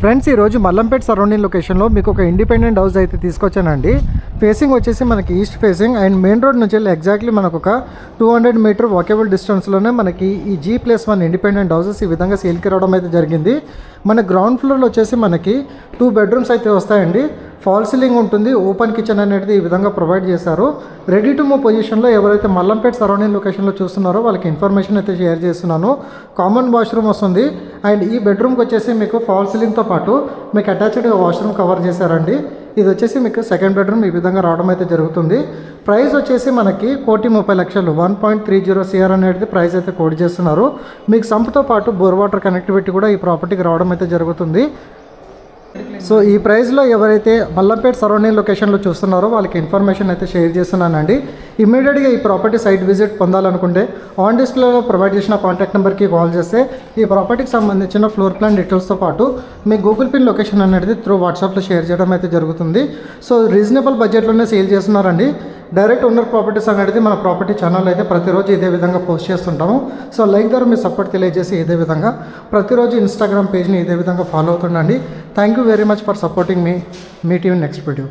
Friends ఈరోజు Mallampet surrounding లొకేషన్లో మీకు ఒక ఇండిపెండెంట్ హౌస్ అయితే తీసుకొచ్చానండి. ఫేసింగ్ వచ్చేసి మనకి east facing and main road నుంచి వెళ్ళి ఎగ్జాక్ట్లీ మనకు ఒక 200 మీటర్ వాకబుల్ డిస్టెన్స్లోనే మనకి ఈ G+1 ఇండిపెండెంట్ హౌసెస్ ఈ విధంగా సేల్కి రావడం అయితే జరిగింది. మన గ్రౌండ్ ఫ్లోర్లో వచ్చేసి మనకి 2 బెడ్రూమ్స్ అయితే వస్తాయండి. ఫాల్ సీలింగ్ ఉంటుంది, ఓపెన్ కిచెన్ అనేది ఈ విధంగా ప్రొవైడ్ చేశారు. రెడీ టు మూవ్ పొజిషన్లో ఎవరైతే మల్లంపేట్ సరౌండింగ్ లొకేషన్లో చూస్తున్నారో వాళ్ళకి ఇన్ఫర్మేషన్ అయితే షేర్ చేస్తున్నాను. కామన్ వాష్రూమ్ వస్తుంది అండ్ ఈ బెడ్రూమ్కి వచ్చేసి మీకు ఫాల్ సీలింగ్తో పాటు మీకు అటాచ్డ్గా వాష్రూమ్ కవర్ చేశారండి. ఇది వచ్చేసి మీకు సెకండ్ బెడ్రూమ్ ఈ విధంగా రావడం అయితే జరుగుతుంది. ప్రైస్ వచ్చేసి మనకి 1,30,00,000 1.30 CR అనేది ప్రైస్ అయితే కోట్ చేస్తున్నారు. మీకు సంపుతో పాటు బోర్ వాటర్ కనెక్టివిటీ కూడా ఈ ప్రాపర్టీకి రావడం అయితే జరుగుతుంది. సో ఈ ప్రైస్లో ఎవరైతే మల్లంపేట్ సరౌండింగ్ లొకేషన్లో చూస్తున్నారో వాళ్ళకి ఇన్ఫర్మేషన్ అయితే షేర్ చేస్తున్నానండి. ఇమీడియట్గా ఈ ప్రాపర్టీ సైట్ విజిట్ పొందాలనుకుంటే ఆన్ డిస్ప్లేలో ప్రొవైడ్ చేసిన కాంటాక్ట్ నెంబర్కి కాల్ చేస్తే ఈ ప్రాపర్టీకి సంబంధించిన ఫ్లోర్ ప్లాన్ డీటెయిల్స్తో పాటు మీ గూగుల్ పిన్ లొకేషన్ అనేది త్రూ వాట్సాప్లో షేర్ చేయడం అయితే జరుగుతుంది. సో రీజనబుల్ బడ్జెట్లోనే సేల్ చేస్తున్నారండి. డైరెక్ట్ ఓనర్ ప్రాపర్టీస్ అనేది మన ప్రాపర్టీ ఛానల్ అయితే ప్రతిరోజు ఇదే విధంగా పోస్ట్ చేస్తుంటాము. సో లైక్ ద్వారా మీ సపోర్ట్ తెలియజేసి ఇదే విధంగా ప్రతిరోజు ఇన్స్టాగ్రామ్ పేజ్ని ఇదే విధంగా ఫాలో అవుతుండండి. Thank you very much for supporting me. Meet you next video.